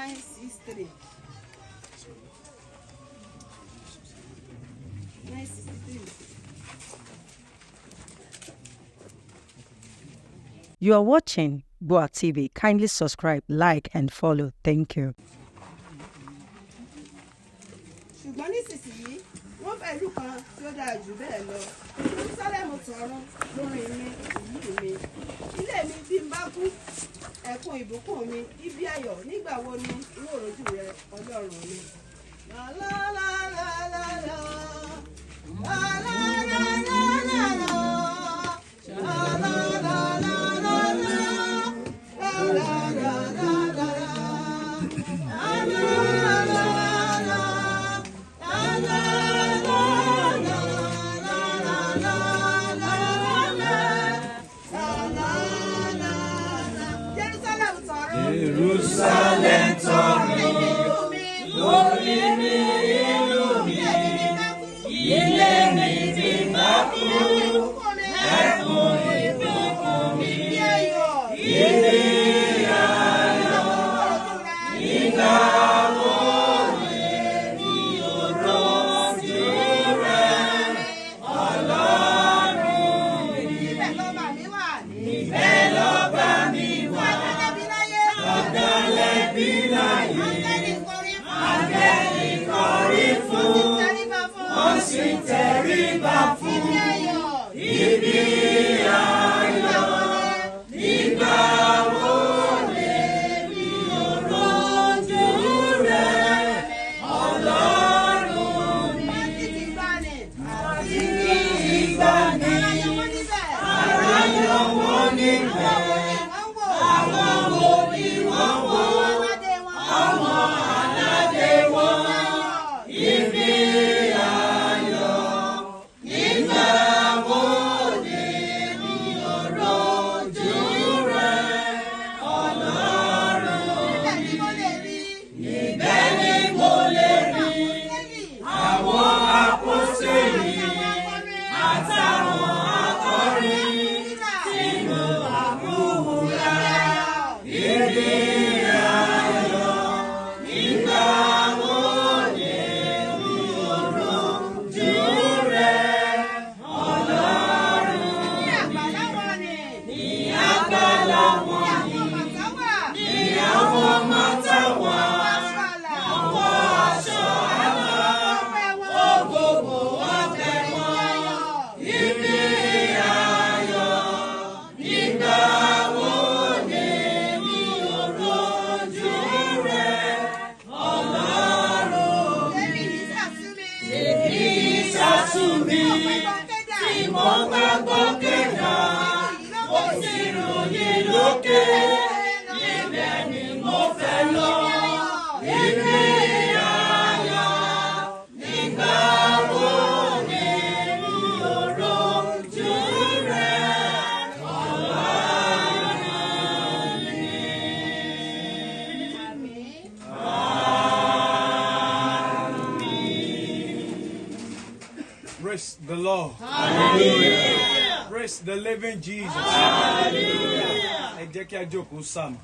963. 963. You are watching GboahTv. Kindly subscribe, like, and follow. Thank you. ṣùgbọ́n nísinsìnyí wọ́n fẹ́ ìlú kan tí ó dára jù bẹ́ẹ̀ lọ. Jerúsálẹ́mù tọ̀run lórí mi ìlú mi. Ilé mi bí n bá kú ẹkún ìbùkún mi ibi ayọ̀ nígbà wo ni inú òròjú rẹ Ọlọ́run mi. La la la la la la. La la la la la la. La la la la la la. La la la la la la. Jerusalem tọ̀run lórí mi ìlú mi, ilé mi bí bá kú ẹkún ìbùkún mi ibi ayọ̀ nígbà wo lèmi ò rojú rẹ Ọlọ́run mi. Ibẹ̀ lọ́ba mi wà. Ọ̀dọ́lẹ́bí láyé, áńgẹ́lì kọrí fún, wọ́n sì tẹríba fún, ibi ayọ̀ nígbà wo lèmi ò rojú rẹ Ọlọ́run mi. Àti kí ìgbàanì, ara yọ wọ́n níbẹ̀. Praise the Lord. Hallelujah. Praise the living Jesus. Hallelujah. Ẹ jẹ́ kí a jókòó sáàmù.